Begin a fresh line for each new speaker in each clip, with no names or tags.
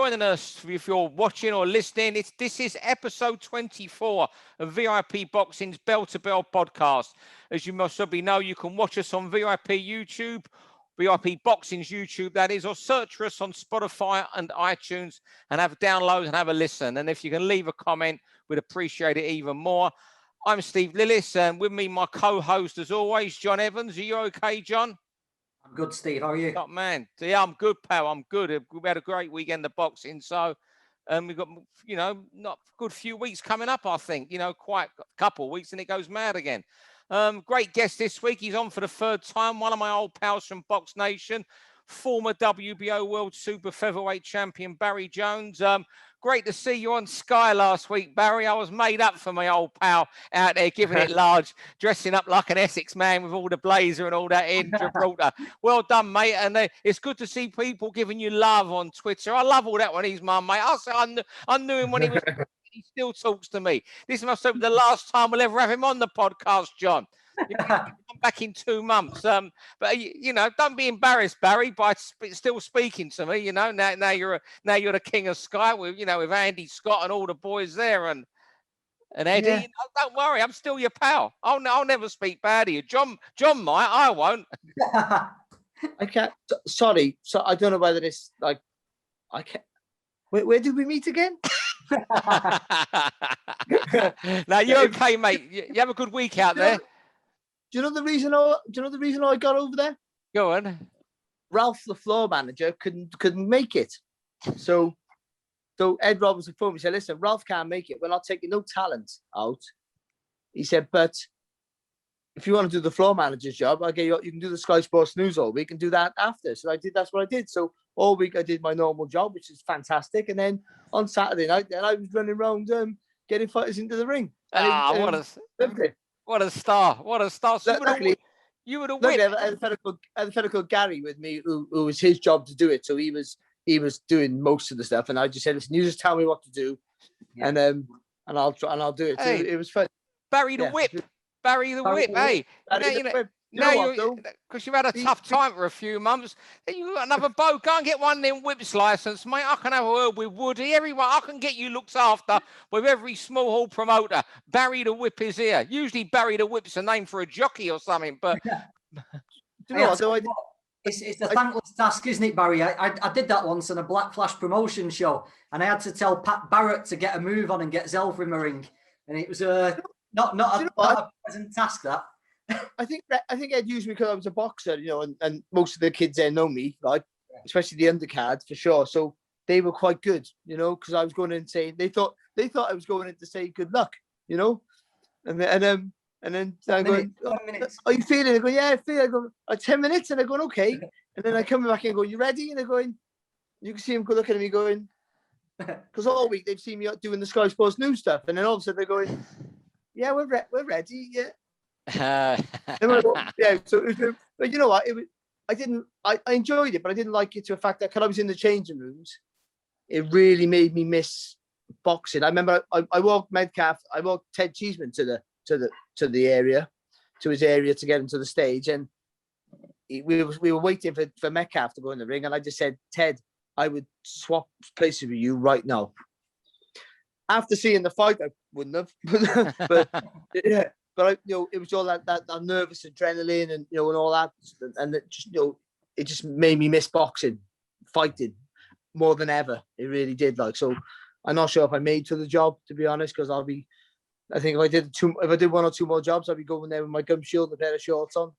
joining us, if you're watching or listening, this is episode 24 of VIP Boxing's Bell to Bell podcast. As you most probably know, you can watch us on VIP YouTube, VIP Boxing's YouTube, that is, or search for us on Spotify and iTunes and have a download and have a listen. And if you can leave a comment, we'd appreciate it even more. I'm Steve Lillis, and with me, my co-host, as always, John Evans. Are you okay, John?
I'm good, Steve. How are you?
Oh, man. Yeah, I'm good, pal. I'm good. We've had a great weekend of boxing. So we've got, not a good few weeks coming up, I think. Quite a couple of weeks, and it goes mad again. Great guest this week. He's on for the third time. One of my old pals from Box Nation, former WBO World Super-Featherweight champion, Barry Jones. Great to see you on Sky last week, Barry. I was made up for my old pal out there, giving it large, dressing up like an Essex man with all the blazer and all that in Gibraltar. Well done, mate. And it's good to see people giving you love on Twitter. I love all that when he's my mate. I knew him when he was. He still talks to me. This must be the last time we'll ever have him on the podcast, John. I'm back in 2 months. But don't be embarrassed, Barry, by still speaking to me. Now you're the king of Sky with Andy Scott and all the boys there and Eddie.
Yeah.
Don't worry, I'm still your pal. I'll never speak bad of you. John might. I won't.
I can't. Sorry. So I don't know whether it's like I can't. Where did we meet again?
Now you're okay, mate. You have a good week out there.
Do you know the reason? I got over there?
Go on.
Ralph, the floor manager, couldn't make it. So Ed Robertson phoned me. He said, "Listen, Ralph can't make it. We're not taking no talent out." He said, "But if you want to do the floor manager's job, you can do the Sky Sports News all week and do that after." So that's what I did. So all week I did my normal job, which is fantastic. And then on Saturday night, then I was running around getting fighters into the ring.
What a star! What a star! So you would have won.
I had a fellow called Gary with me, who was his job to do it. So he was doing most of the stuff, and I just said, "Listen, you just tell me what to do, and I'll try and I'll do it."
Hey,
so it was fun.
Barry the Whip. Hey, because you've had a tough time for a few months. Then you got another boat. Go and get one of them whips license, mate. I can have a word with Woody. Everyone, I can get you looked after with every small hall promoter. Barry the Whip is here. Usually Barry the Whip's a name for a jockey or something, but
it's a thankless task, isn't it, Barry? I did that once on a Black Flash promotion show, and I had to tell Pat Barrett to get a move on and get Zelf in my ring, and it was not a pleasant task, that.
I think Ed used me because I was a boxer, and most of the kids there know me, like especially the undercard for sure. So they were quite good, because I was going in saying they thought I was going in to say good luck, and then I'm going, "Are you feeling?" I go, "Yeah, I feel." I go, 10 minutes, and they're going, "Okay," and then I come back and go, "You ready?" And they're going, you can see them looking at me going, because all week they've seen me doing the Sky Sports News stuff, and then all of a sudden they're going, "Yeah, we're ready, yeah." Yeah, so but you know what? I enjoyed it, but I didn't like it to the fact that because I was in the changing rooms, it really made me miss boxing. I remember I walked Ted Cheeseman to the area, to his area to get into the stage, and we were waiting for Metcalf to go in the ring, and I just said, "Ted, I would swap places with you right now." After seeing the fight, I wouldn't have, but yeah. But it was all that nervous adrenaline and and all that, and it just made me miss boxing, fighting more than ever. It really did. So I'm not sure if I made to the job, to be honest, because I think if I did one or two more jobs, I'd be going there with my gum shield and a pair of shorts on.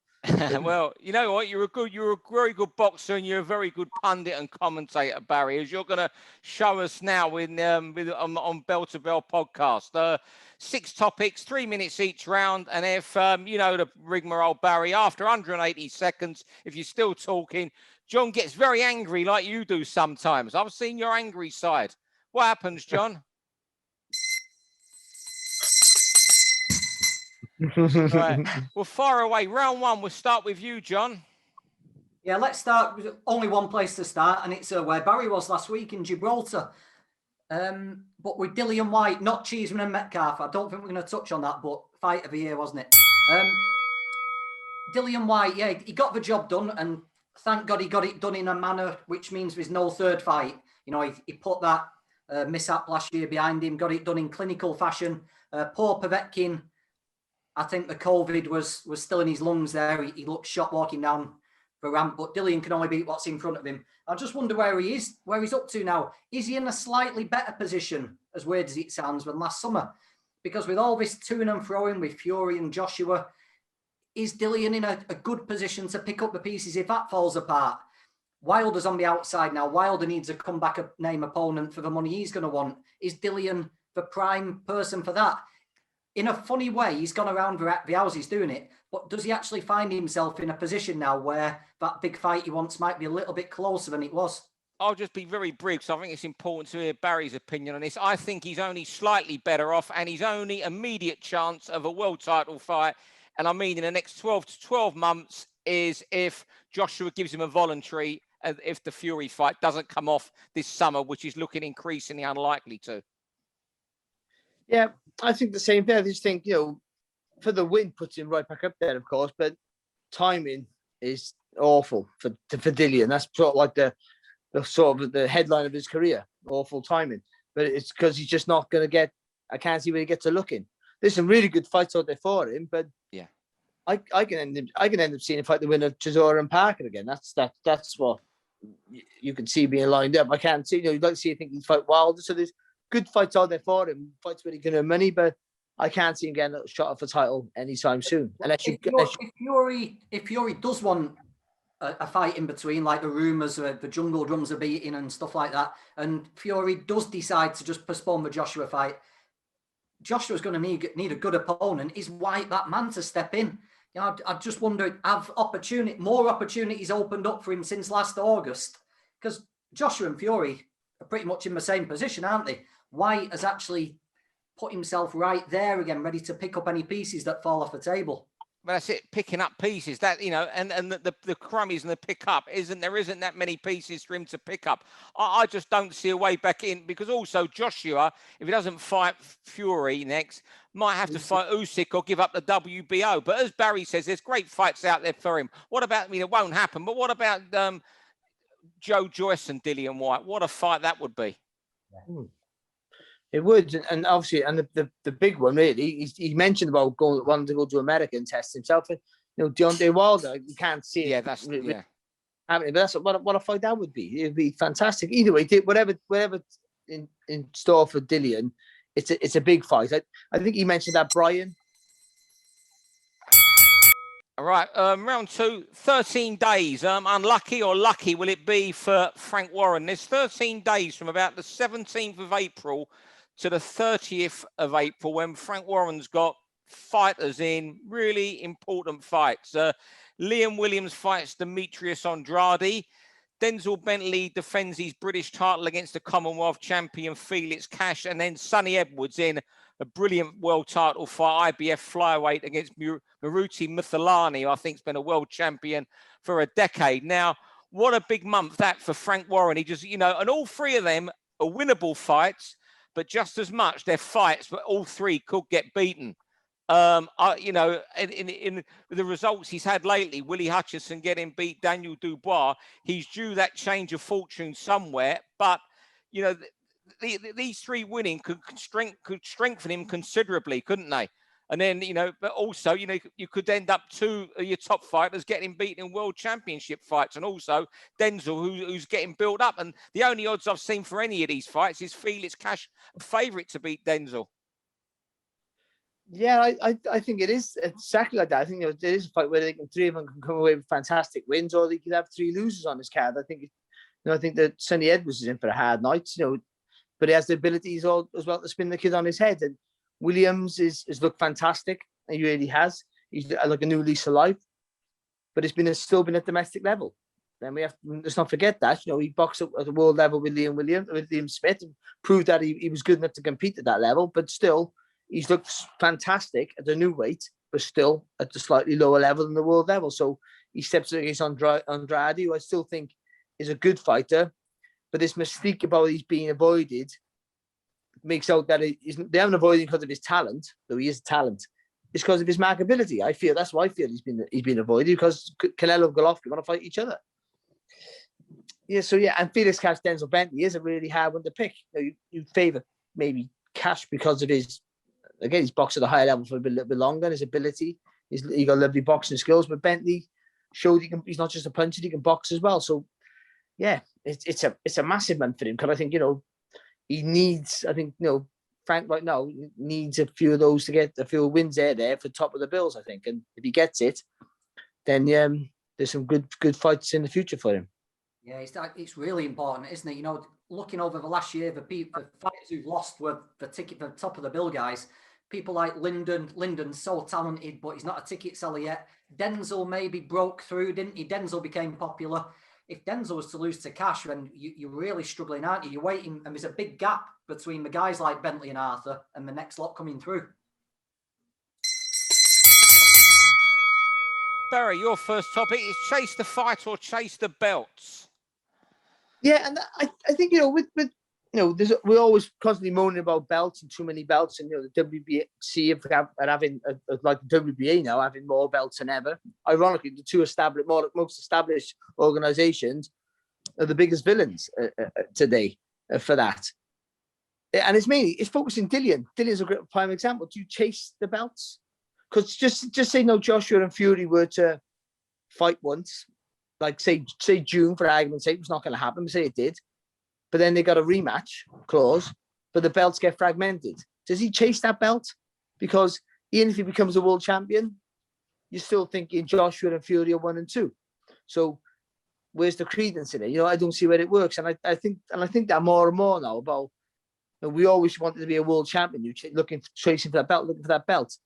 Well, you know what? You're a very good boxer, and you're a very good pundit and commentator, Barry, as you're going to show us now on Bell to Bell podcast. 6 topics, 3 minutes each round, and if the rigmarole, Barry, after 180 seconds, if you're still talking, John gets very angry like you do sometimes. I've seen your angry side. What happens, John? Right. Well, far away. Round 1. We'll start with you, John.
Yeah, let's start with only one place to start, and it's where Barry was last week in Gibraltar. But with Dillian Whyte, not Cheeseman and Metcalf. I don't think we're going to touch on that, but fight of the year, wasn't it? Dillian Whyte, yeah, he got the job done, and thank God he got it done in a manner which means there's no third fight. You know, he put that mishap last year behind him, got it done in clinical fashion. Poor Povetkin, I think the COVID was still in his lungs there. He looked shot walking down the ramp, but Dillian can only beat what's in front of him. I just wonder where he is, where he's up to now. Is he in a slightly better position, as weird as it sounds, than last summer? Because with all this to-ing and throwing with Fury and Joshua, is Dillian in a good position to pick up the pieces if that falls apart? Wilder's on the outside now. Wilder needs a comeback name opponent for the money he's going to want. Is Dillian the prime person for that? In a funny way, he's gone around the houses doing it, but does he actually find himself in a position now where that big fight he wants might be a little bit closer than it was?
I'll just be very brief, so I think it's important to hear Barry's opinion on this. I think he's only slightly better off, and his only immediate chance of a world title fight, and I mean in the next 12 to 12 months, is if Joshua gives him a voluntary, if the Fury fight doesn't come off this summer, which is looking increasingly unlikely to.
Yeah, I think the same thing. I just think, for the win, puts him right back up there, of course, but timing is awful for Dillian. That's sort of like the headline of his career, awful timing. But it's because he's just not going to get, I can't see where he gets a look in. There's some really good fights out there for him, but yeah, I can end up seeing him fight the winner of Chisora and Parker again. That's what you can see being lined up. I can't see, you'd like to see, I think he'd fight Wilder. So there's good fights out there for him, fights where he can earn money, but I can't see him getting a shot off a title anytime soon. If
Fury does want a fight in between, like the rumours, the jungle drums are beating and stuff like that, and Fury does decide to just postpone the Joshua fight, Joshua's going to need a good opponent. Is Whyte that man to step in? I just wonder, have more opportunities opened up for him since last August? Because Joshua and Fury are pretty much in the same position, aren't they? Whyte has actually put himself right there again, ready to pick up any pieces that fall off the table.
But that's it, picking up pieces. That, and the crummies and the pick up there isn't that many pieces for him to pick up. I just don't see a way back in, because also Joshua, if he doesn't fight Fury next, might have to fight Usyk or give up the WBO. But as Barry says, there's great fights out there for him. What about, it won't happen, but what about Joe Joyce and Dillian Whyte? What a fight that would be.
It would, and obviously, and the big one really, he mentioned about wanting to go to America and test himself. And, Deontay Wilder, you can't see it.
Yeah, that's
happening. But that's what a fight that would be. It'd be fantastic. Either way, whatever in store for Dillian, it's a big fight. I think he mentioned that Brian.
All right, round 2, 13 days. Unlucky or lucky will it be for Frank Warren? There's 13 days from about the 17th of April to the 30th of April, when Frank Warren's got fighters in really important fights. Liam Williams fights Demetrius Andrade. Denzel Bentley defends his British title against the Commonwealth champion Felix Cash. And then Sonny Edwards in a brilliant world title fight, IBF flyweight, against Maruti Muthalani, who I think has been a world champion for a decade. Now, what a big month that for Frank Warren. He just, and all three of them are winnable fights, but just as much they're fights, but all three could get beaten. In the results he's had lately, Willie Hutchison getting beat, Daniel Dubois, he's due that change of fortune somewhere. But, these three winning could strengthen him considerably, couldn't they? And then, but also, you could end up two of your top fighters getting beaten in world championship fights. And also Denzel, who's getting built up. And the only odds I've seen for any of these fights is Felix Cash favourite to beat Denzel.
Yeah, I think it is exactly like that. I think there is a fight where three of them can come away with fantastic wins, or they could have three losers on his card. I think that Sonny Edwards is in for a hard night, but he has the abilities as well to spin the kid on his head. And Williams has looked fantastic. He really has. He's like a new lease of life, but it's still been at domestic level. Then let's not forget that he boxed up at the world level with Liam Smith, and proved that he was good enough to compete at that level. But still, he's looked fantastic at the new weight, but still at the slightly lower level than the world level. So he steps against Andrade, who I still think is a good fighter, but this mystique about he's being avoided makes out that they haven't avoided him because of his talent, though he is a talent. It's because of his markability. That's why I feel he's been avoided, because Canelo and Golovkin want to fight each other. Yeah, so yeah, and Felix Cash Denzel Bentley is a really hard one to pick. You favour maybe Cash because of his, again, he's boxed at a higher level for a little bit longer, and his ability. He got lovely boxing skills, but Bentley showed he's not just a puncher, he can box as well. So yeah, it's a massive month for him, because I think, he needs, Frank right now needs a few of those to get a few wins there for top of the bills, I think. And if he gets it, then there's some good fights in the future for him.
Yeah, it's really important, isn't it? Looking over the last year, the fighters who've lost were the top of the bill guys. People like Lyndon's so talented, but he's not a ticket seller yet. Denzel maybe broke through, didn't he? Denzel became popular. If Denzel was to lose to Cash, then you're really struggling, aren't you? You're waiting, and there's a big gap between the guys like Bentley and Arthur and the next lot coming through.
Barry, your first topic is chase the fight or chase the belts.
Yeah, and I think, we're always constantly moaning about belts and too many belts, and the WBC having like the WBA now having more belts than ever. Ironically, the two most established organizations are the biggest villains today for that. And it's focusing Dillian. Dillian's a great prime example. Do you chase the belts? Because just say Joshua and Fury were to fight once, like say June, for argument's sake, it's not going to happen. But say it did, but then they got a rematch clause, but the belts get fragmented. Does he chase that belt? Because even if he becomes a world champion, you're still thinking Joshua and Fury are 1 and 2. So where's the credence in it? I don't see where it works, and I think that more and more now about. We always wanted to be a world champion. You chasing for that belt, looking for that belt,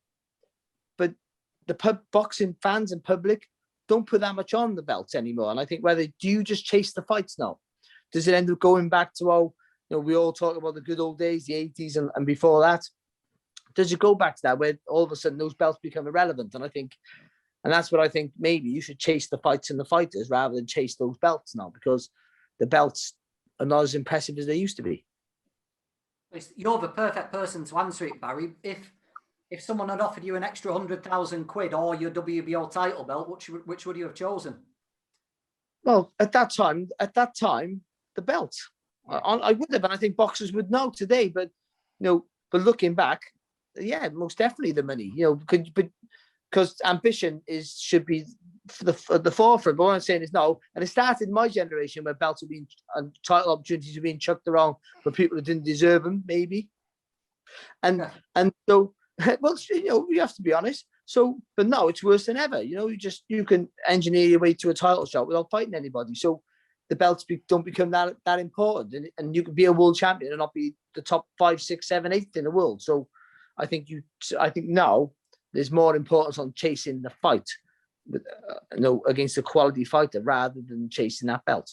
but the boxing fans and public don't put that much on the belts anymore. And I think do you just chase the fights now? Does it end up going back to how we all talk about the good old days, the 80s and before that? Does it go back to that where all of a sudden those belts become irrelevant? And that's what I think, maybe you should chase the fights and the fighters rather than chase those belts now, because the belts are not as impressive as they used to be.
You're the perfect person to answer it, Barry. If someone had offered you an extra 100,000 quid or your WBO title belt, which would you have chosen?
Well, at that time, the belt. I would have, and I think boxers would know today. But but looking back, yeah, most definitely the money. Because ambition should be at the forefront. But what I'm saying is no. And it started in my generation where belts were being and title opportunities were being chucked around for people who didn't deserve them, maybe. And so, well, you have to be honest. So, but no, it's worse than ever. You can engineer your way to a title shot without fighting anybody. So the belts don't become that important, and you can be a world champion and not be the top 5, 6, 7, 8 in the world. So I think now there's more importance on chasing the fight, against a quality fighter rather than chasing that belt.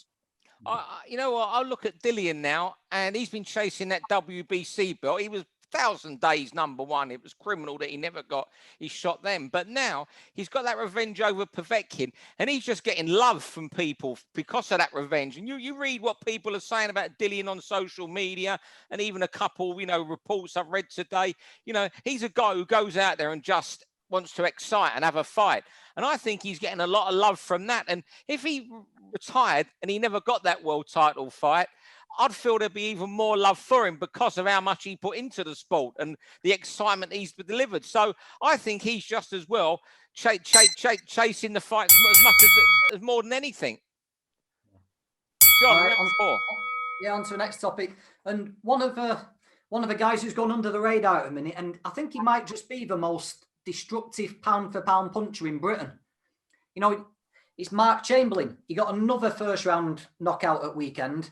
I'll look at Dillian now, and he's been chasing that WBC belt. He was 1,000 days #1. It was criminal that he never got his shot then. But now he's got that revenge over Povetkin, and he's just getting love from people because of that revenge. And you read what people are saying about Dillian on social media, and even a couple, reports I've read today. He's a guy who goes out there and just wants to excite and have a fight. And I think he's getting a lot of love from that. And if he retired and he never got that world title fight, I'd feel there'd be even more love for him because of how much he put into the sport and the excitement he's delivered. So I think he's just as well chasing the fights as much as more than anything. John,
on to the next topic. And one of the guys who's gone under the radar at a minute, and I think he might just be the most destructive pound-for-pound puncher in Britain. It's Mark Chamberlain. He got another first-round knockout at weekend.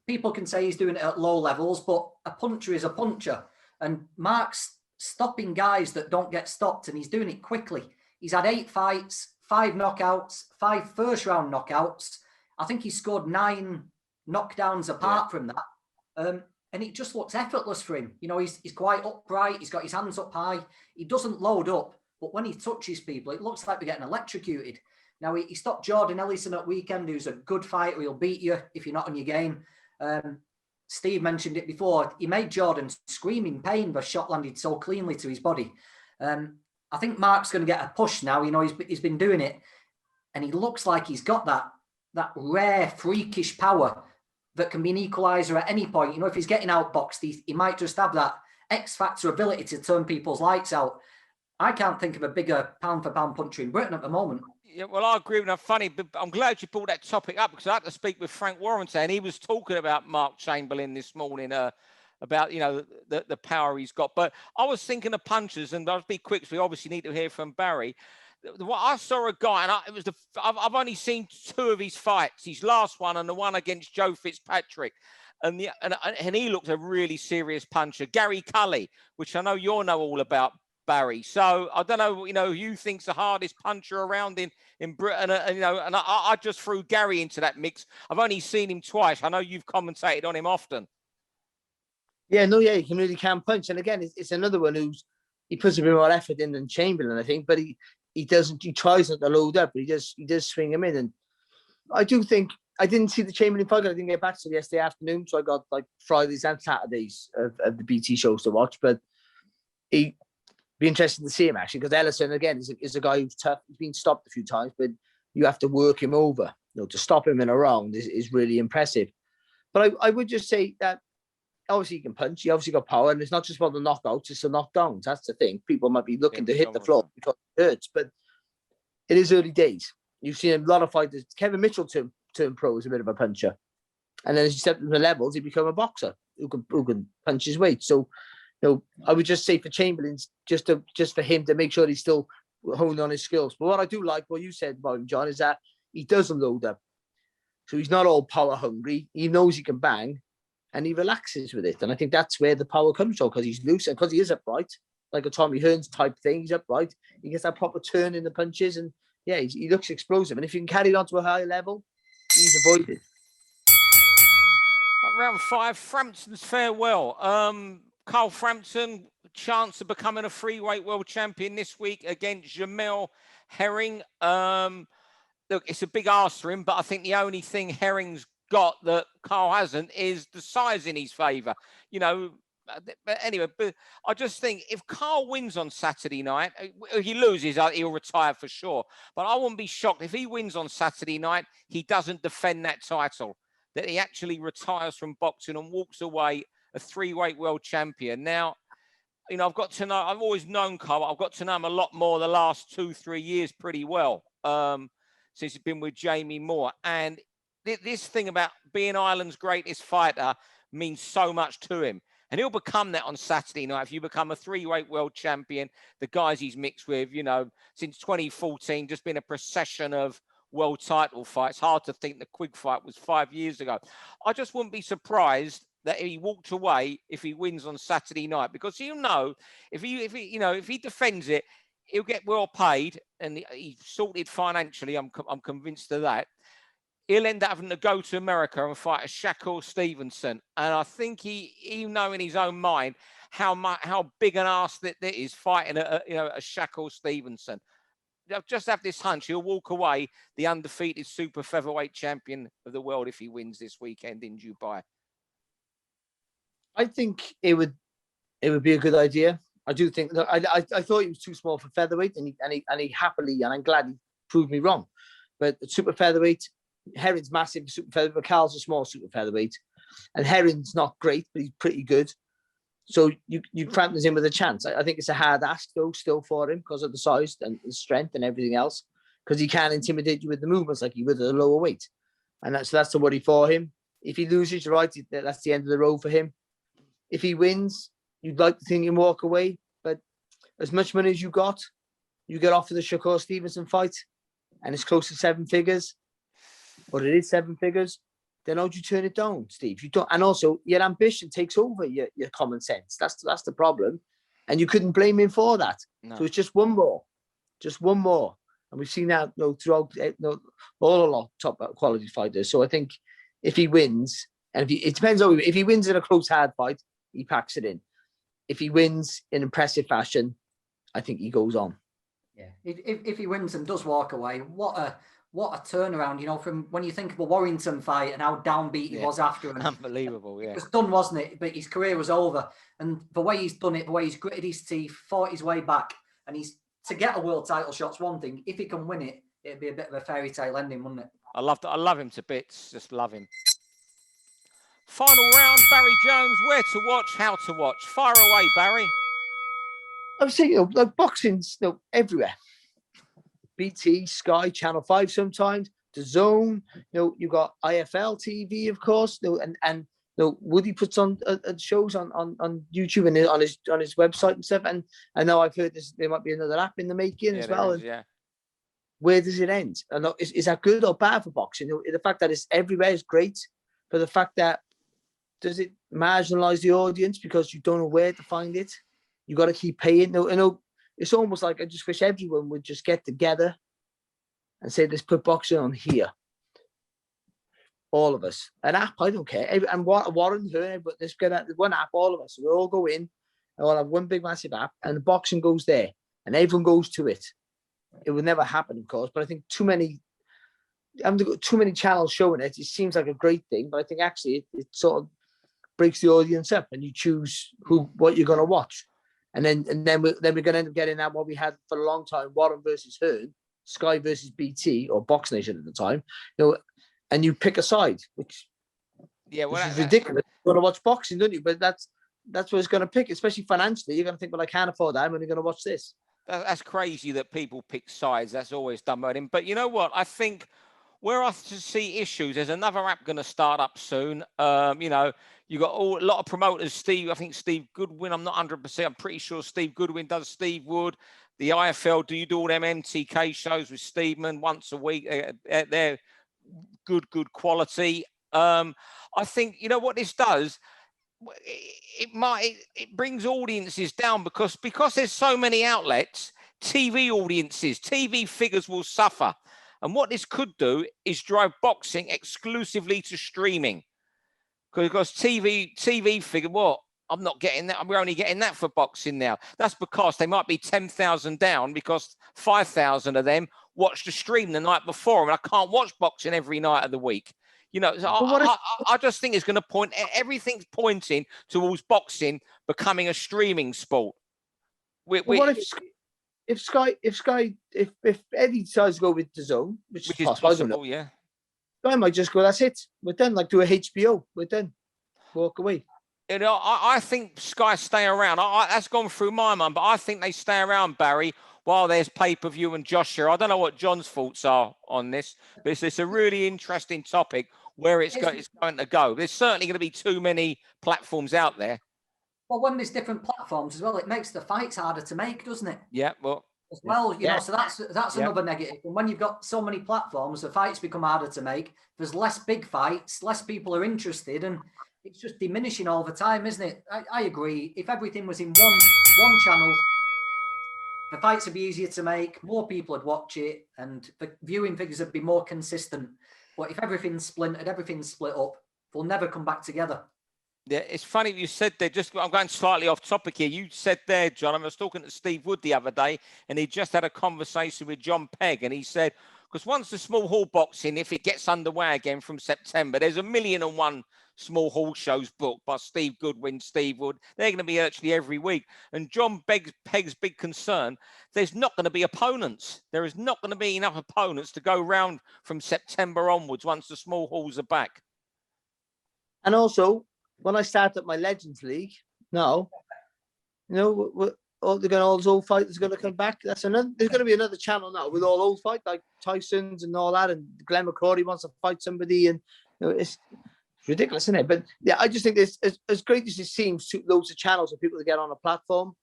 People can say he's doing it at low levels, but a puncher is a puncher. And Mark's stopping guys that don't get stopped, and he's doing it quickly. He's had 8 fights, 5 knockouts, 5 first-round knockouts. I think he scored 9 knockdowns apart from that. And it just looks effortless for him. He's quite upright. He's got his hands up high. He doesn't load up, but when he touches people, it looks like we're getting electrocuted. Now, he stopped Jordan Ellison at weekend, who's a good fighter. He'll beat you if you're not on your game. Steve mentioned it before. He made Jordan scream in pain. The shot landed so cleanly to his body. I think Mark's going to get a push now. He's been doing it, and he looks like he's got that that rare, freakish power that can be an equaliser at any point. You know, if he's getting outboxed, he might just have that X factor ability to turn people's lights out. I can't think of a bigger pound-for-pound puncher in Britain at the moment.
Yeah, well, I agree with that. Funny, but I'm glad you brought that topic up because I had to speak with Frank Warrington, and he was talking about Mark Chamberlain this morning, about, you know, the power he's got. But I was thinking of punchers, and I'll be quick, so we obviously need to hear from Barry. I saw a guy, and I've only seen 2 of his fights. His last one and the one against Joe Fitzpatrick. And he looked a really serious puncher. Gary Cully, which I know you'll know all about, Barry. So I don't know, you know, who you think's the hardest puncher around in Britain, you know, and I just threw Gary into that mix. I've only seen him twice. I know you've commentated on him often.
Yeah, no, yeah, he really can punch. And again, it's another one he puts a bit more effort in than Chamberlain, I think, but he tries not to load up, but he does swing him in. And I do think, I didn't see the Chamberlain fight. I didn't get back to yesterday afternoon, so I got like Fridays and Saturdays of the BT shows to watch. But he'd be interesting to see him actually, because Ellison again is a guy who's tough. He's been stopped a few times, but you have to work him over. You know, to stop him in a round is really impressive. But I would just say that obviously he can punch. He obviously got power, and it's not just about the knockouts; it's the knockdowns. That's the thing. People might be looking to hit the floor because it hurts, but it is early days. You've seen a lot of fighters. Kevin Mitchell turned pro as a bit of a puncher, and then as you step to the levels, he become a boxer who can punch his weight. So, you know, I would just say for Chamberlain's just for him to make sure he's still honing on his skills. But what I do like, what you said about him, John, is that he doesn't load up, so he's not all power hungry. He knows he can bang, and he relaxes with it. And I think that's where the power comes from, because he's loose and because he is upright, like a Tommy Hearns type thing. He's upright. He gets that proper turn in the punches, and yeah, he looks explosive. And if you can carry it on to a higher level, he's avoided.
Round 5, Frampton's farewell. Carl Frampton, chance of becoming a freeweight world champion this week against Jamel Herring. Look, it's a big ask for him, but I think the only thing Herring's got that Carl hasn't is the size in his favour. You know, but anyway, but I just think if Carl wins on Saturday night, he loses, he'll retire for sure. But I wouldn't be shocked if he wins on Saturday night, he doesn't defend that title, that he actually retires from boxing and walks away a 3-weight world champion. Now, you know, I've always known Carl. I've got to know him a lot more the last 2-3 years pretty well, since he's been with Jamie Moore. And this thing about being Ireland's greatest fighter means so much to him. And he'll become that on Saturday night. If you become a 3-weight world champion, the guys he's mixed with, you know, since 2014, just been a procession of world title fights. Hard to think the Quigg fight was 5 years ago. I just wouldn't be surprised that he walked away if he wins on Saturday night, because he'll know if he defends it, he'll get well paid, and he's sorted financially. I'm convinced of that. He'll end up having to go to America and fight a Shakur Stevenson. And I think he know in his own mind how big an ass that is fighting a Shakur Stevenson. I just have this hunch he'll walk away the undefeated super featherweight champion of the world if he wins this weekend in Dubai.
I think it would be a good idea. I do think that I thought he was too small for featherweight, and he happily, and I'm glad he proved me wrong. But super featherweight, Herring's massive super featherweight, but Carl's a small super featherweight, and Herring's not great, but he's pretty good. So you Frampton's in with a chance. I think it's a hard ask though, still for him, because of the size and the strength and everything else, because he can intimidate you with the movements like he would at a lower weight, and that's the worry for him. If he loses, you're right, that's the end of the road for him. If he wins, you'd like to think he can walk away, but as much money as you get offered the Shakur Stevenson fight, and it's close to 7 figures, or it is 7 figures, then how'd you turn it down, Steve? You don't, and also your ambition takes over your common sense. That's the problem, and you couldn't blame him for that. No. So it's just one more, and we've seen that throughout all our top quality fighters. So I think if he wins, and it depends on if he wins in a close hard fight, he packs it in. If he wins in impressive fashion, I think he goes on.
Yeah, if he wins and does walk away, what a turnaround, you know, from when you think of the Warrington fight and how downbeat he was after. And
unbelievable, yeah.
It was done, wasn't it? But his career was over. And the way he's done it, the way he's gritted his teeth, fought his way back, and to get a world title shot's one thing. If he can win it, it'd be a bit of a fairy tale ending, wouldn't it?
I love him to bits. Just love him. Final round, Barry Jones. Where to watch, how to watch. Fire away, Barry.
I was saying, like boxing's everywhere. BT, Sky, Channel 5 sometimes, The Zone, you got IFL TV, of course, and Woody puts on shows on YouTube and on his website and stuff. And I know I've heard there might be another app in the making as well.
Yeah.
Where does it end? And is that good or bad for boxing? The fact that it's everywhere is great, but the fact that does it marginalize the audience because you don't know where to find it? You got to keep paying. It's almost like I just wish everyone would just get together and say, let's put boxing on here. All of us. An app, I don't care. And Warren, her, but let's get one app, all of us. We'll all go in and we'll have one big massive app and the boxing goes there and everyone goes to it. It would never happen, of course, but I think too many channels showing it. It seems like a great thing, but I think actually it sort of breaks the audience up and you choose what you're going to watch. And then we're going to end up getting at what we had for a long time: Warren versus Hearn, Sky versus BT or Box Nation at the time. And you pick a side, which is ridiculous. You want to watch boxing, don't you? But that's what it's going to pick, especially financially. You're going to think, well, I can't afford that. I'm only going to watch this.
That's crazy that people pick sides. That's always done by him. But you know what? I think where I see issues, there's another app going to start up soon. You got a lot of promoters. I think Steve Goodwin. I'm not 100%. I'm pretty sure Steve Goodwin does Steve Wood. The IFL. Do you do all them MTK shows with Steedman once a week? They're good quality. I think what this does. It brings audiences down because there's so many outlets. TV audiences, TV figures will suffer. And what this could do is drive boxing exclusively to streaming. Because TV figure, I'm not getting that. We're only getting that for boxing now. That's because they might be 10,000 down because 5,000 of them watched the stream the night before. And I can't watch boxing every night of the week. So I just think it's going to everything's pointing towards boxing becoming a streaming sport.
What if Eddie decides to go with the Zone, which is possible, yeah. I might just go, that's it. We're done, like do a HBO. We're done. Walk away.
I think Sky stay around. That's gone through my mind, but I think they stay around, Barry, while there's pay-per-view and Josh here. I don't know what John's thoughts are on this, but it's a really interesting topic where it's going to go. There's certainly going to be too many platforms out there.
Well, when there's different platforms as well, it makes the fights harder to make, doesn't it?
Yeah, well...
As well, so that's another negative. And when you've got so many platforms, the fights become harder to make. There's less big fights, less people are interested, and it's just diminishing all the time, isn't it? I agree. If everything was in one channel, the fights would be easier to make, more people would watch it, and the viewing figures would be more consistent. But if everything's splintered, everything's split up, they'll never come back together.
Yeah, it's funny you said there. I'm going slightly off topic here. You said there, John. I was talking to Steve Wood the other day, and he just had a conversation with John Pegg, and he said, because once the small hall boxing, if it gets underway again from September, there's 1,000,001 small hall shows booked by Steve Goodwin, Steve Wood. They're going to be virtually every week. And John Pegg's big concern, there's not going to be opponents. There is not going to be enough opponents to go round from September onwards once the small halls are back.
And also, when I start up my Legends League, all those old fighters are going to come back. There's going to be another channel now with all old fights like Tyson's and all that, and Glenn McCrory wants to fight somebody, and it's ridiculous, isn't it? But yeah, I just think this, as great as it seems to loads of channels for people to get on a platform,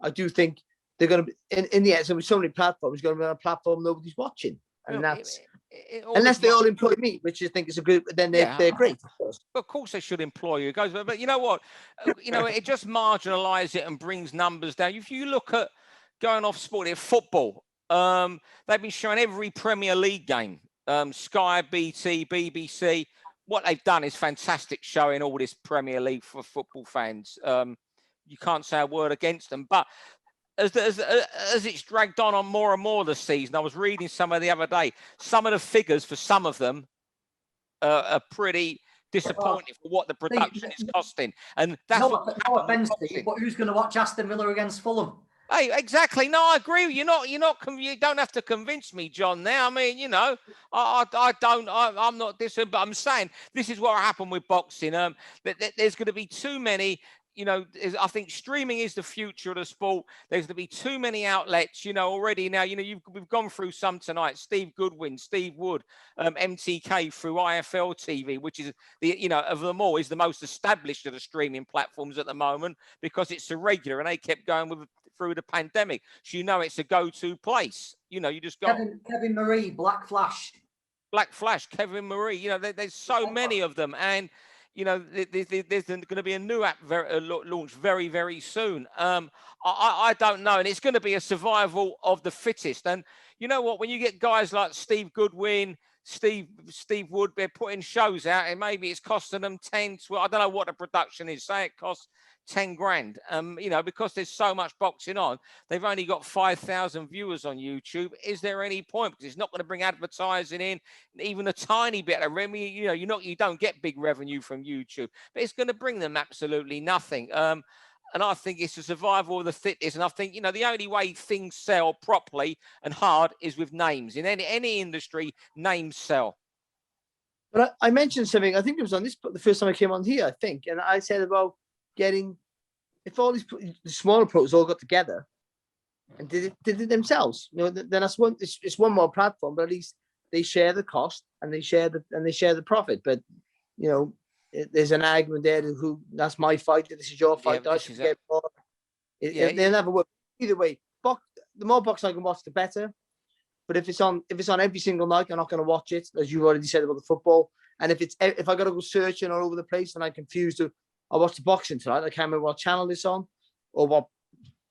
I do think they're going to be in the end. So with so many platforms, going to be on a platform nobody's watching, and that's. Unless they all employ me, which I think is a good, then they're great.
Of course they should employ you guys, but you know what? It just marginalises it and brings numbers down. If you look at going off sport, football, they've been showing every Premier League game, Sky, BT, BBC. What they've done is fantastic, showing all this Premier League for football fans. You can't say a word against them, but as it's dragged on more and more this season, I was reading some of the other day, some of the figures for some of them are pretty disappointing for what the production is costing. And that's
no offense to you, but who's going to watch Aston Villa against Fulham?
Hey, exactly. No, I agree. You don't have to convince me, John. Now, I mean, I'm not this, but I'm saying this is what happened with boxing. There's going to be too many. I think streaming is the future of the sport. There's going to be too many outlets, already now. We've gone through some tonight. Steve Goodwin, Steve Wood, MTK through IFL TV, which is of them all is the most established of the streaming platforms at the moment because it's a regular, and they kept going through the pandemic. So it's a go-to place. You just go.
Kevin Marie, Black Flash,
Kevin Marie. There's so many of them, and there's going to be a new app launched very, very soon. I don't know, and it's going to be a survival of the fittest. And you know what? When you get guys like Steve Goodwin, Steve Wood, they're putting shows out, and maybe it's costing them 10, 12, I don't know what the production is. Say it costs 10 grand. Because there's so much boxing on, they've only got 5,000 viewers on YouTube. Is there any point? Because it's not going to bring advertising in, even a tiny bit of revenue. You don't get big revenue from YouTube, but it's going to bring them absolutely nothing. And I think it's a survival of the fittest. And I think, the only way things sell properly and hard is with names. In any industry, names sell.
But I mentioned something, I think it was on the first time I came on here, I think. And I said about if all the smaller pros all got together and did it themselves, then that's it's one more platform, but at least they share the cost and they share the profit. But, there's an argument there that's my fight, this is your fight, I should get more. They'll never work. Either way, the more boxing I can watch, the better. But if it's on every single night, I'm not going to watch it, as you already said about the football. And if I got to go searching all over the place and I'm confused, I watch the boxing tonight, I can't remember what channel it's on, or what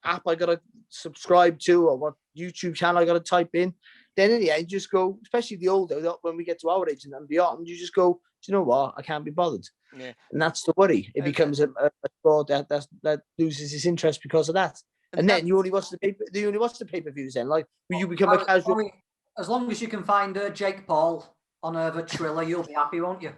app I got to subscribe to, or what YouTube channel I got to type in. Then in the end, just go, especially the older, when we get to our age and beyond, you just go, do you know what? I can't be bothered. Yeah. And that's the worry. It becomes a sport that loses its interest because of that. And then you only watch the pay-per-views then. Like, you become a casual.
As long as you can find Jake Paul on a Triller, you'll be happy, won't you?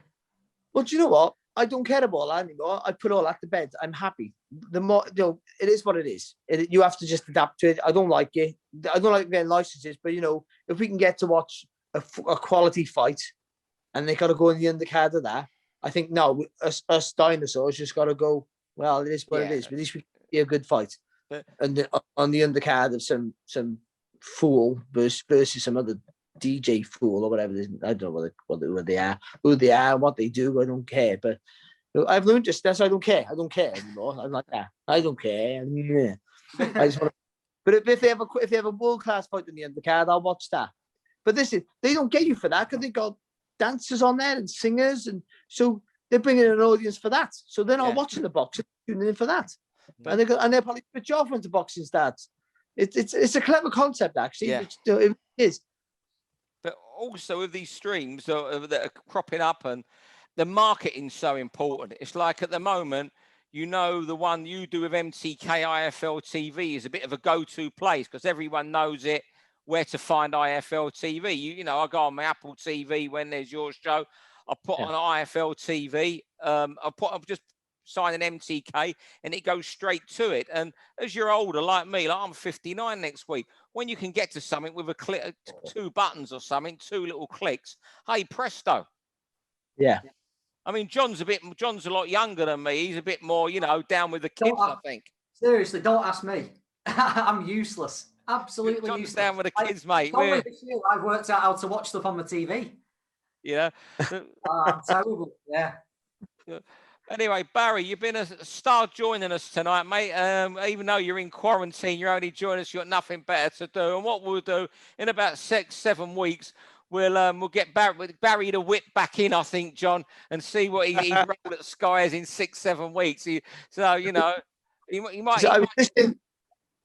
Well, do you know what? I don't care about that anymore. I put all that to bed. I'm happy. The more, it is what it is. You have to just adapt to it. I don't like it. I don't like getting licenses, but if we can get to watch a quality fight, and they got to go in the undercard of that, I think no, us dinosaurs just got to go. Well, it is what it is. But at least we be a good fight. And on the undercard of some fool versus some other DJ fool or whatever. I don't know who they are, what they do. I don't care. But I've learned just that's I don't care. I don't care anymore. I'm like that. I don't care. I just want to, but if they have a world class fight in the undercard, I'll watch that. But they don't get you for that because they got dancers on there and singers, and so they're bringing in an audience for that. So they're not watching the boxing, tuning in for that. But, and they're probably switch off when the boxing starts. It's a clever concept actually.
Yeah.
It is.
But also with these streams that are cropping up, and the marketing's so important. It's like at the moment, the one you do with MTK IFL TV is a bit of a go-to place because everyone knows it, where to find IFL TV. I go on my Apple TV when there's your show. I put on IFL TV. I'm just signing MTK, and it goes straight to it. And as you're older, like me, I'm 59 next week. When you can get to something with a click, 2 buttons or something, 2 little clicks, hey, presto.
Yeah.
I mean, John's a lot younger than me. He's a bit more, down with the kids, I think.
Seriously, don't ask me. I'm useless. Absolutely
John's
useless.
Down with the kids, mate.
I've worked out how to watch stuff on the TV.
Yeah.
I'm terrible. Yeah.
Anyway, Barry, you've been a star joining us tonight, mate. Even though you're in quarantine, you're only joining us. You've got nothing better to do. And what we'll do in about 6-7 weeks, we'll get Barry to whip back in, I think, John, and see what he rolled at Sky's in 6-7 weeks. He might.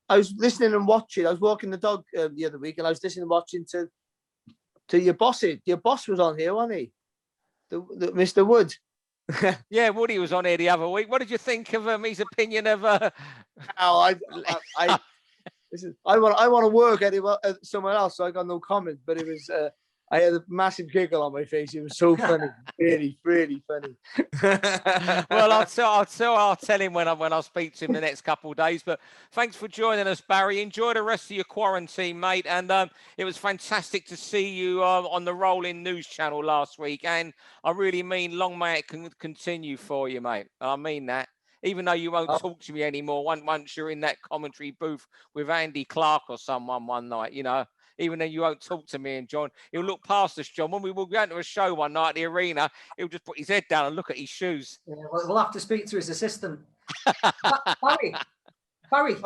I was listening and watching. I was walking the dog the other week, and I was listening and watching to your boss. Your boss was on here, wasn't he? The Mr. Wood.
Yeah, Woody was on here the other week. What did you think of his opinion of?
I want to work anywhere somewhere else, so I got no comment. But it was I had a massive giggle on my face. It was so funny, really, really funny.
Well, I'll tell him when I speak to him the next couple of days. But thanks for joining us, Barry. Enjoy the rest of your quarantine, mate. And it was fantastic to see you on the Rolling News channel last week. And I really mean, long may it continue for you, mate. I mean that. Even though you won't talk to me anymore once you're in that commentary booth with Andy Clark or someone one night, you know. Even though you won't talk to me and John, he'll look past us, John. When we will go into a show one night at the arena, he'll just put his head down and look at his shoes.
Yeah, we'll have to speak to his assistant. Barry,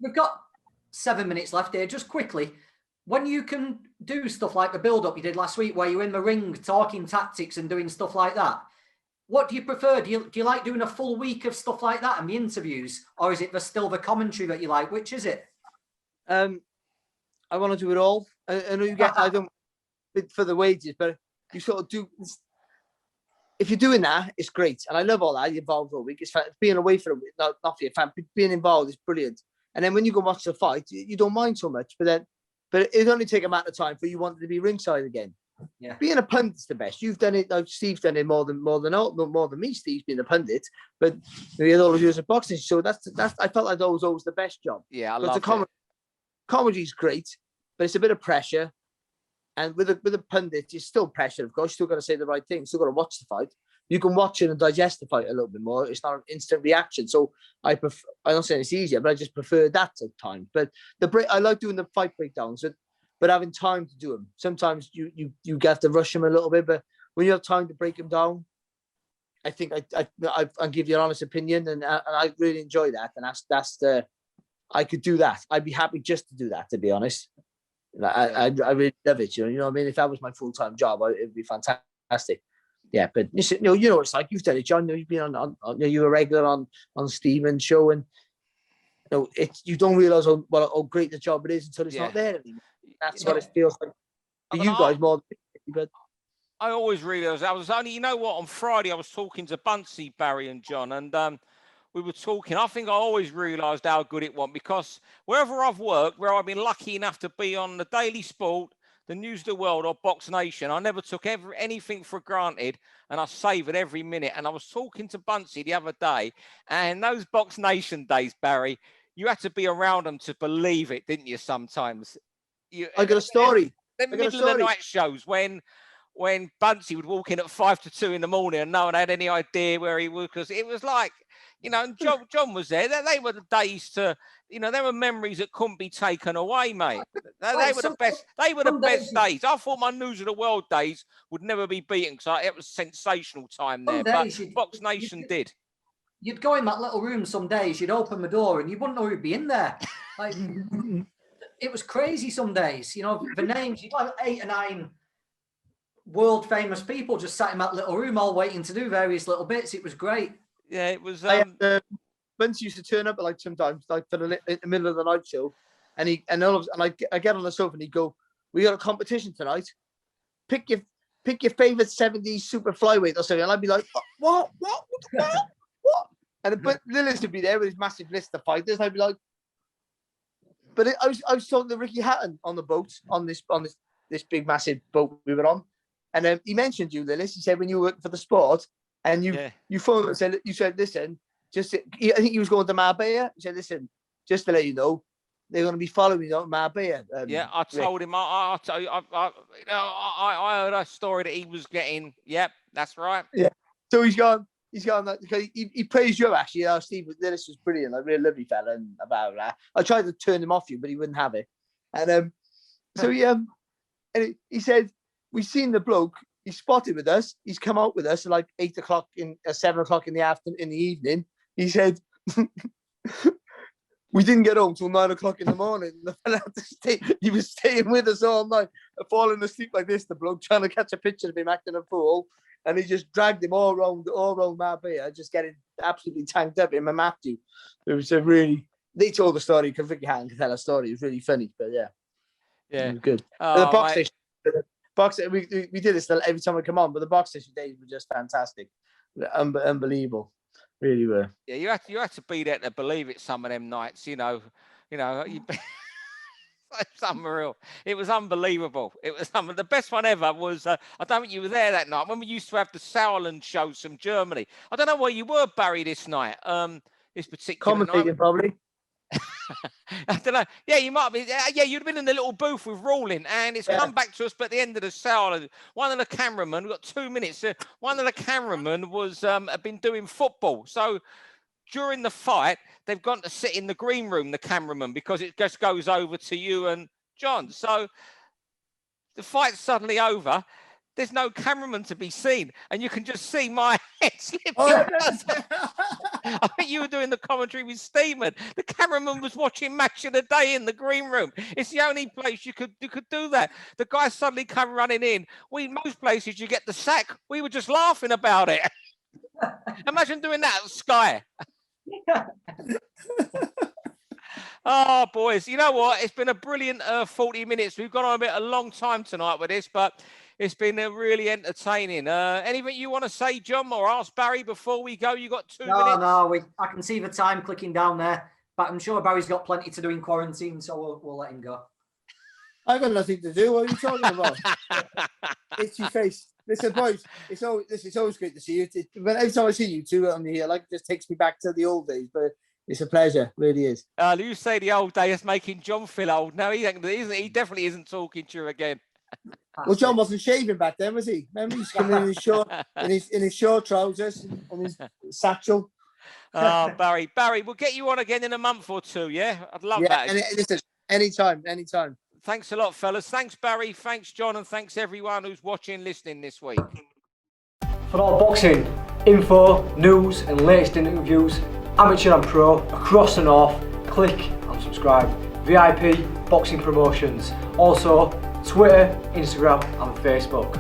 we've got 7 minutes left here. Just quickly, when you can do stuff like the build-up you did last week, where you're in the ring talking tactics and doing stuff like that, what do you prefer? Do you like doing a full week of stuff like that and the interviews, or is it still the commentary that you like? Which is it?
I want to do it all. I know you get, I don't for the wages, but you sort of do. If you're doing that, it's great. And I love all that. You're involved all week. It's being away for a week, not for your fan, being involved is brilliant. And then when you go watch the fight, you don't mind so much. But it only take a matter of time for you wanting to be ringside again.
Yeah.
Being a pundit's the best. You've done it. Like Steve's done it more than me. Steve's been a pundit, but he had all those years of boxing. So that's. I felt like that was always the best job.
Yeah, I love it.
Comedy's great, but it's a bit of pressure. And with a pundit, it's still pressure, of course. You still got to say the right thing. You still got to watch the fight. You can watch it and digest the fight a little bit more. It's not an instant reaction. So I'm not saying it's easier, but I just prefer that at times. But I like doing the fight breakdowns, but having time to do them. Sometimes you have to rush them a little bit, but when you have time to break them down, I think I give you an honest opinion, and I really enjoy that. And that's the. I could do that. I'd be happy just to do that, to be honest. I really love it. You know what I mean? If that was my full-time job, it'd be fantastic. Yeah, but you know what it's like. You've done it, John. You've been on you were regular on Stephen's show, and you don't realise how great the job it is until it's not there anymore. That's what it feels like for you guys more than me, but
I always realised I was only, you know what, on Friday I was talking to Buncey, Barry and John, and we were talking. I think I always realised how good it was because wherever I've worked, where I've been lucky enough to be on the Daily Sport, the News of the World or Box Nation, I never took anything for granted, and I savoured every minute. And I was talking to Buncey the other day, and those Box Nation days, Barry, you had to be around them to believe it, didn't you, sometimes?
I got a story.
The middle of the night shows when Buncey would walk in at 5 to 2 in the morning and no one had any idea where he was, because it was like, and John was there. They were the days to, there were memories that couldn't be taken away, mate. They were the best. They were the best days. I thought my News of the World days would never be beaten because it was sensational time there. But Box Nation did.
You'd go in that little room some days. You'd open the door and you wouldn't know who'd be in there. Like it was crazy some days. The names. You'd like 8 or 9 world famous people just sat in that little room, all waiting to do various little bits. It was great.
Yeah, it was.
Vince used to turn up sometimes for in the middle of the night show, and I get on the sofa and he'd go, "We got a competition tonight. Pick your favorite 70s super flyweight or something." And I'd be like, "What? And Lillis would be there with his massive list of fighters, and I'd be like, "But I was talking to Ricky Hatton on the boat on this big massive boat we were on, and he mentioned you, Lillis. He said when you were working for the Sport." And you phoned and said, listen, I think he was going to Marbella. He said, listen, just to let you know, they're going to be following you on Marbella.
I told him, I heard a story that he was getting. Yep, that's right.
Yeah. So he's gone. He praised you, actually. Steve, this was brilliant. A really lovely fella. And about that. I tried to turn him off you, but he wouldn't have it. And and he said, we've seen the bloke. He spotted with us. He's come out with us at like 8 o'clock 7 o'clock in the evening. He said, we didn't get home till 9 o'clock in the morning. The fella had to stay. He was staying with us all night, falling asleep like this, the bloke, trying to catch a picture of him acting a fool. And he just dragged him all around Marbella, just getting absolutely tanked up in Matthew. It was they told the story, because Ricky Hatton could tell a story. It was really funny, but yeah. It was good. The box station. We did this every time we come on, but the box station days were just fantastic, unbelievable, really were.
Yeah, you had to be there to believe it. Some of them nights, It's unreal. It was unbelievable. It was the best one ever was, I don't think you were there that night, when we used to have the Sauerland shows from Germany. I don't know where you were, Barry, this night. This particular
Commentating
night.
probably.
I don't know. Yeah, you might be. Yeah, you'd have been in the little booth with Rawling, and it's come back to us. But at the end of the Sauerland, one of the cameramen, we've got 2 minutes. One of the cameramen was had been doing football, so during the fight, they've gone to sit in the green room, the cameraman, because it just goes over to you and John. So the fight's suddenly over. There's no cameraman to be seen, and you can just see my head slipping. I think you were doing the commentary with Steeman. The cameraman was watching Match of the Day in the green room. It's the only place you could do that. The guy suddenly come running in. Most places you get the sack. We were just laughing about it. Imagine doing that at Sky. Oh, boys, you know what? It's been a brilliant 40 minutes. We've gone on a long time tonight with this, but it's been really entertaining. Anything you want to say, John, or ask Barry before we go? You got 2 minutes?
No, I can see the time clicking down there, but I'm sure Barry's got plenty to do in quarantine, so we'll let him go.
I've got nothing to do. What are you talking about? It's your face. Listen, boys, it's always great to see you. Every time I see you two on here, like, it just takes me back to the old days, but it's a pleasure, really is.
You say the old days making John feel old. No, he definitely isn't talking to you again.
Well, John wasn't shaving back then, was he? Remember, he's coming in his short trousers and his satchel.
Oh, Barry, we'll get you on again in a month or two. Yeah, I'd love that.
And listen, anytime.
Thanks a lot, fellas. Thanks, Barry. Thanks, John, and thanks everyone who's watching, listening this week.
For all boxing info, news, and latest interviews, amateur and pro, across the north, click and subscribe. VIP Boxing Promotions. Also, Twitter, Instagram, and Facebook.